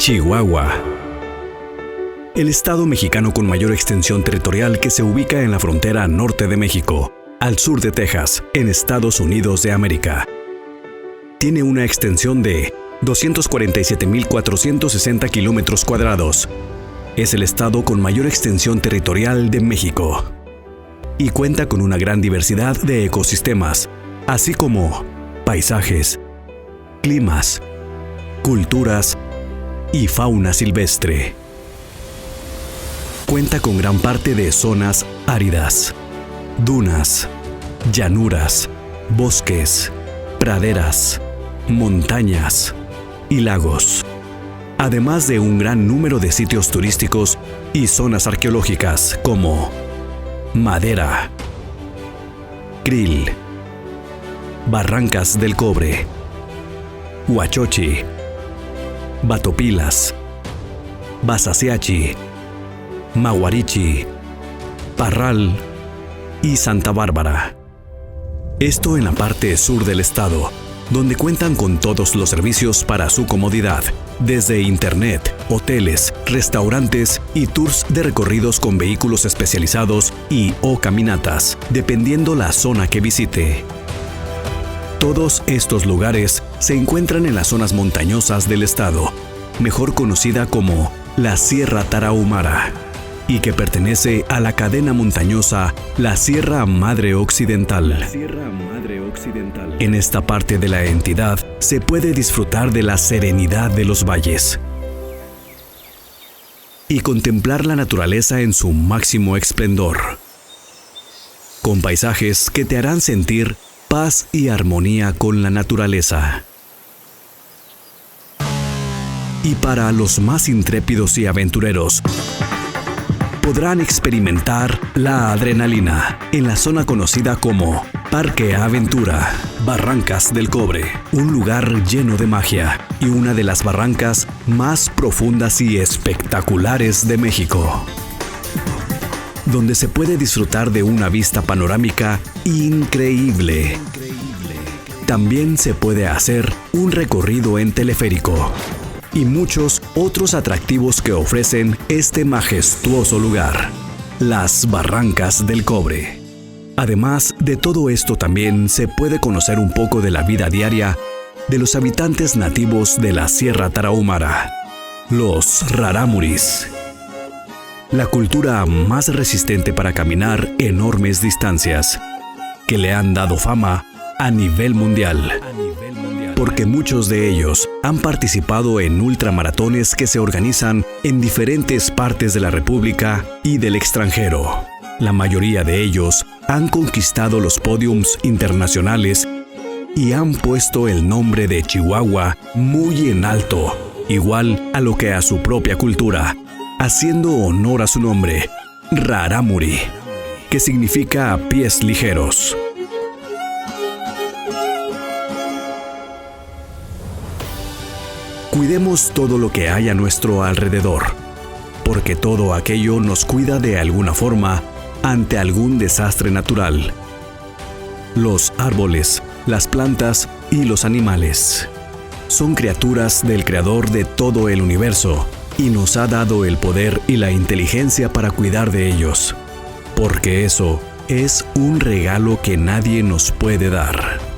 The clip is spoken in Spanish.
Chihuahua. El estado mexicano con mayor extensión territorial que se ubica en la frontera norte de México, al sur de Texas, en Estados Unidos de América. Tiene una extensión de 247.460 kilómetros cuadrados. Es el estado con mayor extensión territorial de México. Y cuenta con una gran diversidad de ecosistemas, así como paisajes, climas, culturas y fauna silvestre. Cuenta con gran parte de zonas áridas, dunas, llanuras, bosques, praderas, montañas y lagos, además de un gran número de sitios turísticos y zonas arqueológicas como Madera, Krill, Barrancas del Cobre, Huachochi, Batopilas, Basaseachi, Mahuarichi, Parral y Santa Bárbara. Esto en la parte sur del estado, donde cuentan con todos los servicios para su comodidad, desde internet, hoteles, restaurantes y tours de recorridos con vehículos especializados y o caminatas, dependiendo la zona que visite. Todos estos lugares se encuentran en las zonas montañosas del estado, mejor conocida como la Sierra Tarahumara, y que pertenece a la cadena montañosa la Sierra Madre Occidental. En esta parte de la entidad se puede disfrutar de la serenidad de los valles y contemplar la naturaleza en su máximo esplendor, con paisajes que te harán sentir paz y armonía con la naturaleza. Y para los más intrépidos y aventureros, podrán experimentar la adrenalina en la zona conocida como Parque Aventura, Barrancas del Cobre, un lugar lleno de magia y una de las barrancas más profundas y espectaculares de México, donde se puede disfrutar de una vista panorámica increíble. También se puede hacer un recorrido en teleférico y muchos otros atractivos que ofrecen este majestuoso lugar, las Barrancas del Cobre. Además de todo esto, también se puede conocer un poco de la vida diaria de los habitantes nativos de la Sierra Tarahumara, los rarámuris, la cultura más resistente para caminar enormes distancias, que le han dado fama a nivel mundial, porque muchos de ellos han participado en ultramaratones que se organizan en diferentes partes de la República y del extranjero. La mayoría de ellos han conquistado los podiums internacionales y han puesto el nombre de Chihuahua muy en alto, igual a lo que a su propia cultura, haciendo honor a su nombre, Rarámuri, que significa pies ligeros. Cuidemos todo lo que hay a nuestro alrededor, porque todo aquello nos cuida de alguna forma ante algún desastre natural. Los árboles, las plantas y los animales son criaturas del Creador de todo el universo y nos ha dado el poder y la inteligencia para cuidar de ellos, porque eso es un regalo que nadie nos puede dar.